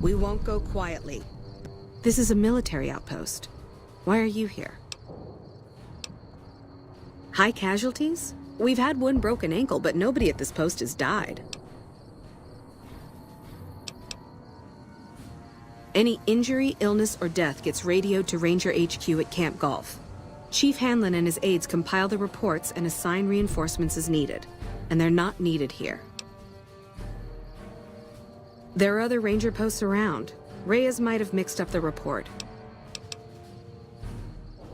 We won't go quietly. This is a military outpost. Why are you here? High casualties? We've had one broken ankle, but nobody at this post has died. Any injury, illness, or death gets radioed to Ranger HQ at Camp Golf. Chief Hanlon and his aides compile the reports and assign reinforcements as needed. And they're not needed here. There are other Ranger posts around. Reyes might have mixed up the report.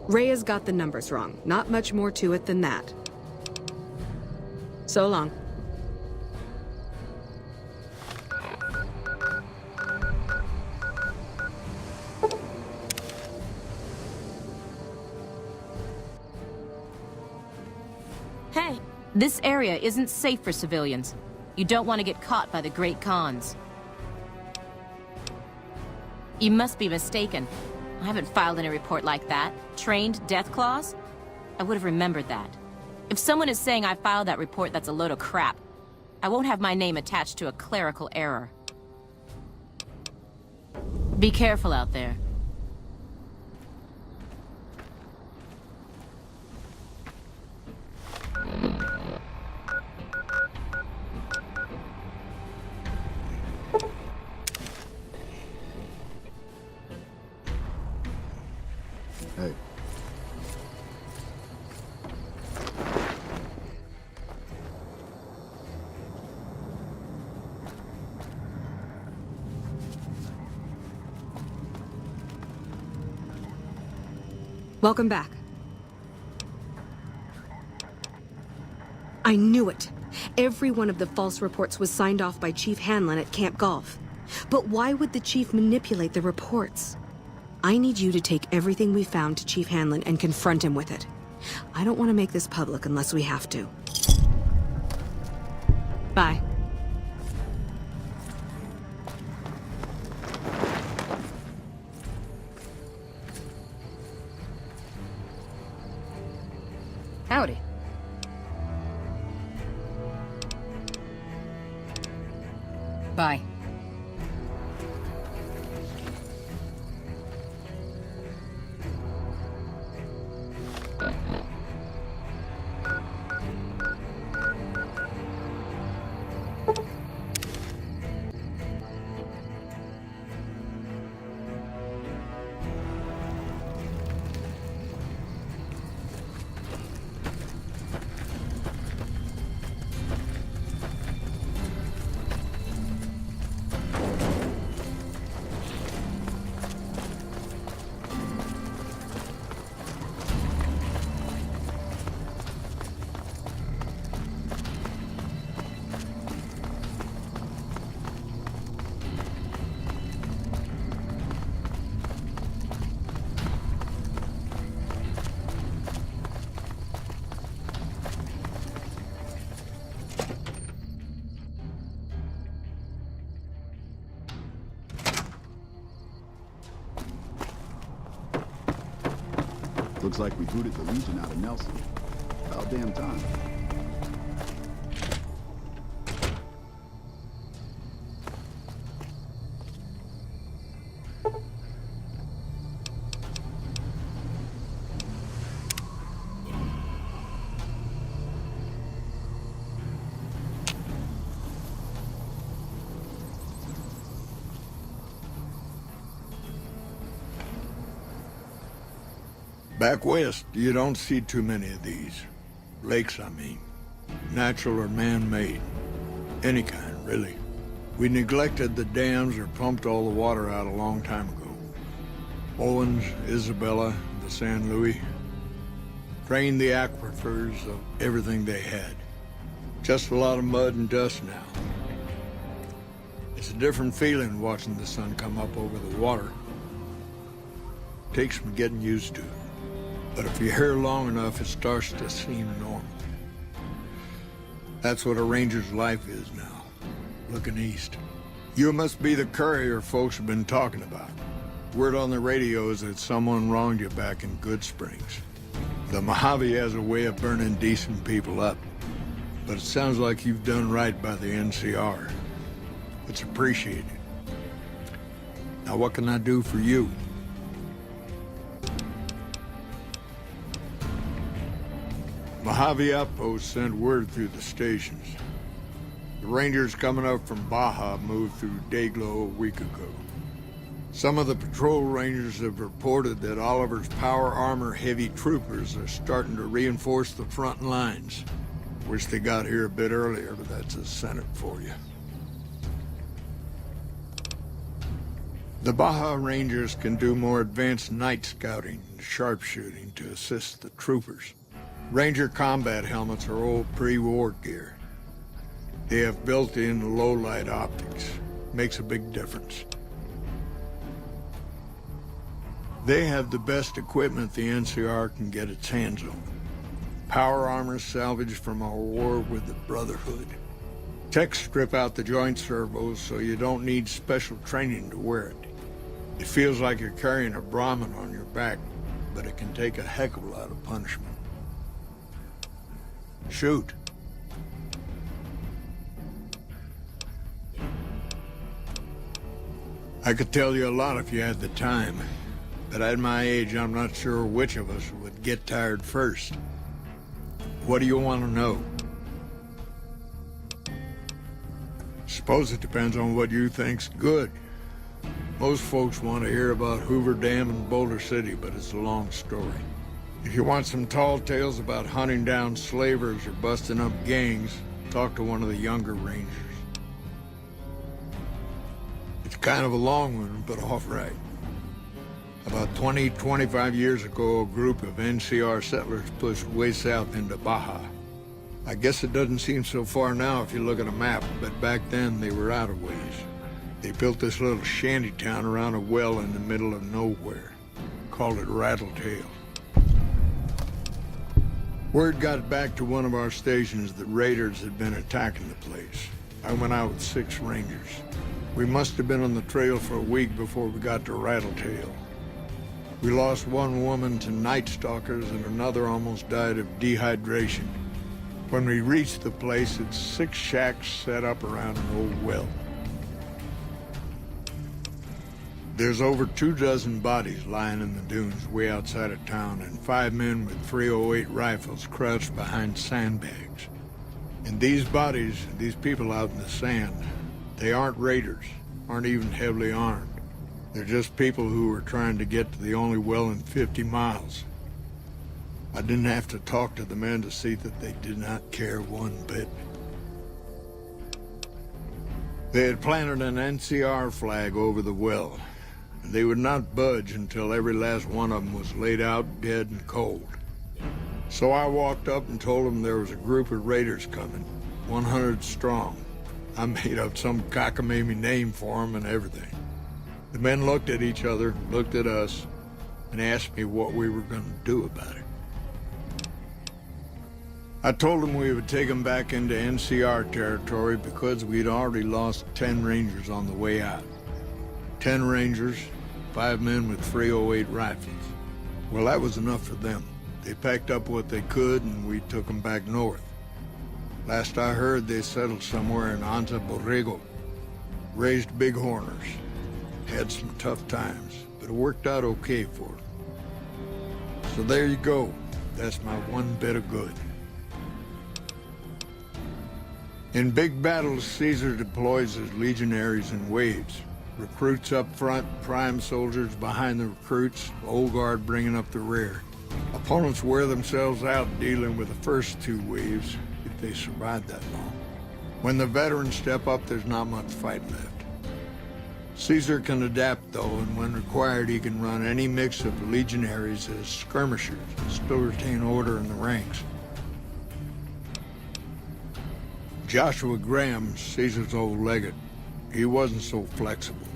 Reyes got the numbers wrong. Not much more to it than that. So long. Hey, this area isn't safe for civilians. You don't want to get caught by the Great Khans. You must be mistaken. I haven't filed any report like that. Trained death claws? I would have remembered that. If someone is saying I filed that report, that's a load of crap. I won't have my name attached to a clerical error. Be careful out there. Hey. Welcome back. I knew it. Every one of the false reports was signed off by Chief Hanlon at Camp Golf. But why would the Chief manipulate the reports? I need you to take everything we found to Chief Hanlon and confront him with it. I don't want to make this public unless we have to. Bye. Howdy. Bye. Looks like we booted the Legion out of Nelson. About damn time. Back west, you don't see too many of these. Lakes, I mean. Natural or man-made. Any kind, really. We neglected the dams or pumped all the water out a long time ago. Owens, Isabella, the San Luis. Drained the aquifers of everything they had. Just a lot of mud and dust now. It's a different feeling watching the sun come up over the water. Takes some getting used to. But if you're here long enough, it starts to seem normal. That's what a ranger's life is now, looking east. You must be the courier folks have been talking about. Word on the radio is that someone wronged you back in Good Springs. The Mojave has a way of burning decent people up, but it sounds like you've done right by the NCR. It's appreciated. Now what can I do for you? Mojave Outpost sent word through the stations. The Rangers coming up from Baja moved through Dayglow a week ago. Some of the patrol rangers have reported that Oliver's power armor heavy troopers are starting to reinforce the front lines. Wish they got here a bit earlier, but that's a Senate for you. The Baja Rangers can do more advanced night scouting and sharpshooting to assist the troopers. Ranger combat helmets are old pre-war gear. They have built-in low-light optics. Makes a big difference. They have the best equipment the NCR can get its hands on. Power armor salvaged from our war with the Brotherhood. Techs strip out the joint servos so you don't need special training to wear it. It feels like you're carrying a Brahmin on your back, but it can take a heck of a lot of punishment. Shoot. I could tell you a lot if you had the time, but at my age, I'm not sure which of us would get tired first. What do you want to know? Suppose it depends on what you think's good. Most folks want to hear about Hoover Dam and Boulder City, but it's a long story. If you want some tall tales about hunting down slavers or busting up gangs, talk to one of the younger rangers. It's kind of a long one, but all right. About 25 years ago, a group of NCR settlers pushed way south into Baja. I guess it doesn't seem so far now if you look at a map, but back then they were out of ways. They built this little shanty town around a well in the middle of nowhere. Called it Rattletail. Word got back to one of our stations that raiders had been attacking the place. I went out with 6 rangers. We must have been on the trail for a week before we got to Rattletail. We lost one woman to night stalkers and another almost died of dehydration. When we reached the place, it's 6 shacks set up around an old well. There's over 24 bodies lying in the dunes way outside of town and 5 men with .308 rifles crouched behind sandbags. And these bodies, these people out in the sand, they aren't raiders, aren't even heavily armed. They're just people who were trying to get to the only well in 50 miles. I didn't have to talk to the men to see that they did not care one bit. They had planted an NCR flag over the well. They would not budge until every last one of them was laid out dead and cold. So I walked up and told them there was a group of raiders coming, 100 strong. I made up some cockamamie name for them and everything. The men looked at each other, looked at us, and asked me what we were going to do about it. I told them we would take them back into NCR territory because we'd already lost 10 rangers on the way out. 10 rangers, 5 men with .308 rifles. Well, that was enough for them. They packed up what they could and we took them back north. Last I heard, they settled somewhere in Anza Borrego. Raised bighorners. Had some tough times, but it worked out okay for them. So there you go. That's my one bit of good. In big battles, Caesar deploys his legionaries in waves. Recruits up front, prime soldiers behind the recruits, old guard bringing up the rear. Opponents wear themselves out dealing with the first 2 waves, if they survive that long. When the veterans step up, there's not much fight left. Caesar can adapt, though, and when required, he can run any mix of legionaries as skirmishers and still retain order in the ranks. Joshua Graham, Caesar's old legate, he wasn't so flexible.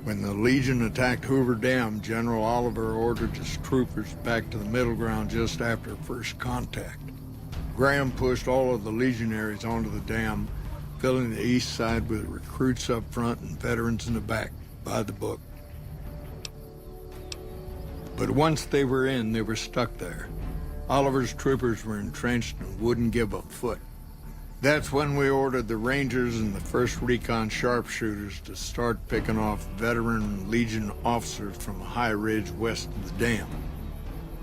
When the Legion attacked Hoover Dam, General Oliver ordered his troopers back to the middle ground just after first contact. Graham pushed all of the legionaries onto the dam, filling the east side with recruits up front and veterans in the back, by the book. But once they were in, they were stuck there. Oliver's troopers were entrenched and wouldn't give a foot. That's when we ordered the Rangers and the 1st Recon sharpshooters to start picking off veteran Legion officers from a high ridge west of the dam.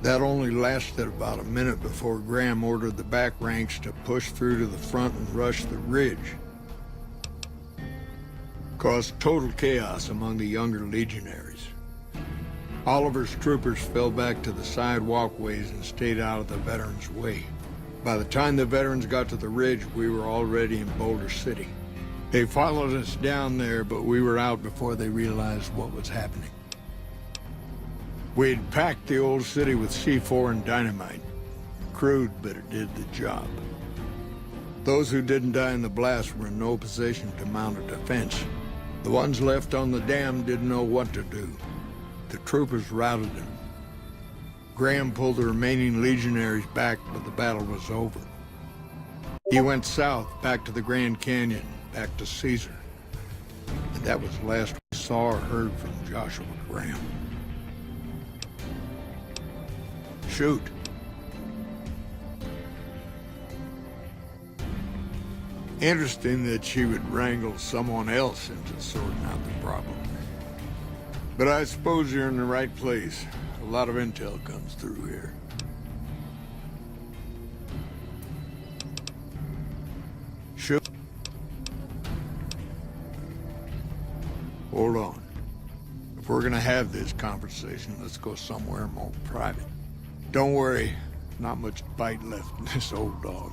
That only lasted about a minute before Graham ordered the back ranks to push through to the front and rush the ridge. Caused total chaos among the younger legionaries. Oliver's troopers fell back to the side walkways and stayed out of the veterans' way. By the time the veterans got to the ridge, we were already in Boulder City. They followed us down there, but we were out before they realized what was happening. We'd packed the old city with C4 and dynamite. Crude, but it did the job. Those who didn't die in the blast were in no position to mount a defense. The ones left on the dam didn't know what to do. The troopers routed them. Graham pulled the remaining legionaries back, but the battle was over. He went south, back to the Grand Canyon, back to Caesar. And that was the last we saw or heard from Joshua Graham. Shoot. Interesting that she would wrangle someone else into sorting out the problem. But I suppose you're in the right place. A lot of intel comes through here. Shoot. Hold on. If we're gonna have this conversation, let's go somewhere more private. Don't worry, not much bite left in this old dog.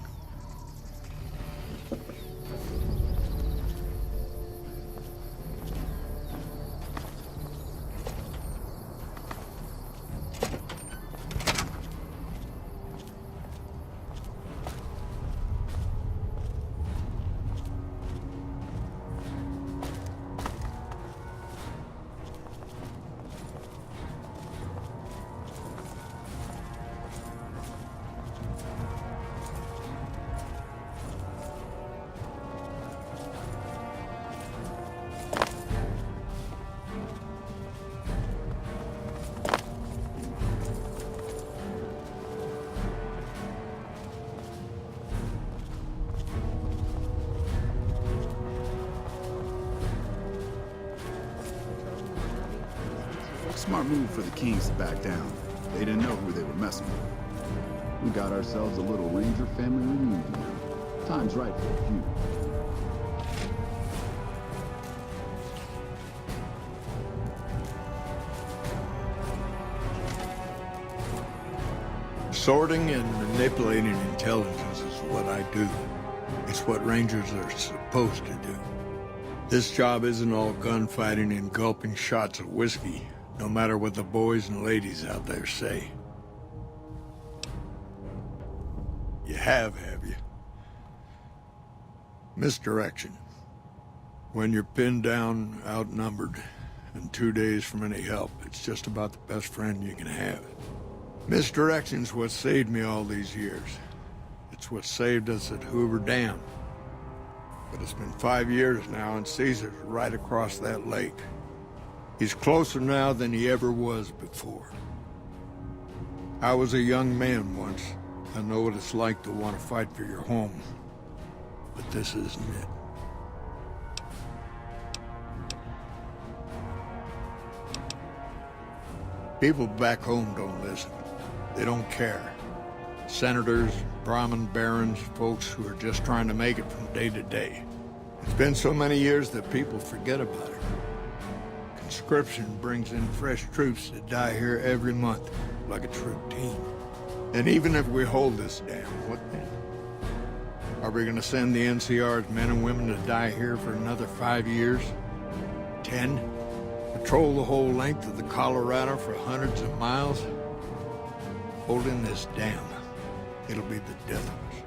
Smart move for the Kings to back down. They didn't know who they were messing with. We got ourselves a little Ranger family reunion now. Time's right for a feud. Sorting and manipulating intelligence is what I do. It's what Rangers are supposed to do. This job isn't all gunfighting and gulping shots of whiskey, no matter what the boys and ladies out there say. You have you? Misdirection. When you're pinned down, outnumbered, and 2 days from any help, it's just about the best friend you can have. Misdirection's what saved me all these years. It's what saved us at Hoover Dam. But it's been 5 years now, and Caesar's right across that lake. He's closer now than he ever was before. I was a young man once. I know what it's like to want to fight for your home. But this isn't it. People back home don't listen. They don't care. Senators, Brahmin barons, folks who are just trying to make it from day to day. It's been so many years that people forget about it. Conscription brings in fresh troops that die here every month, like it's routine. And even if we hold this dam, what then? Are we gonna send the NCR's men and women to die here for another 5 years? 10? Patrol the whole length of the Colorado for hundreds of miles? Holding this dam, it'll be the death of us.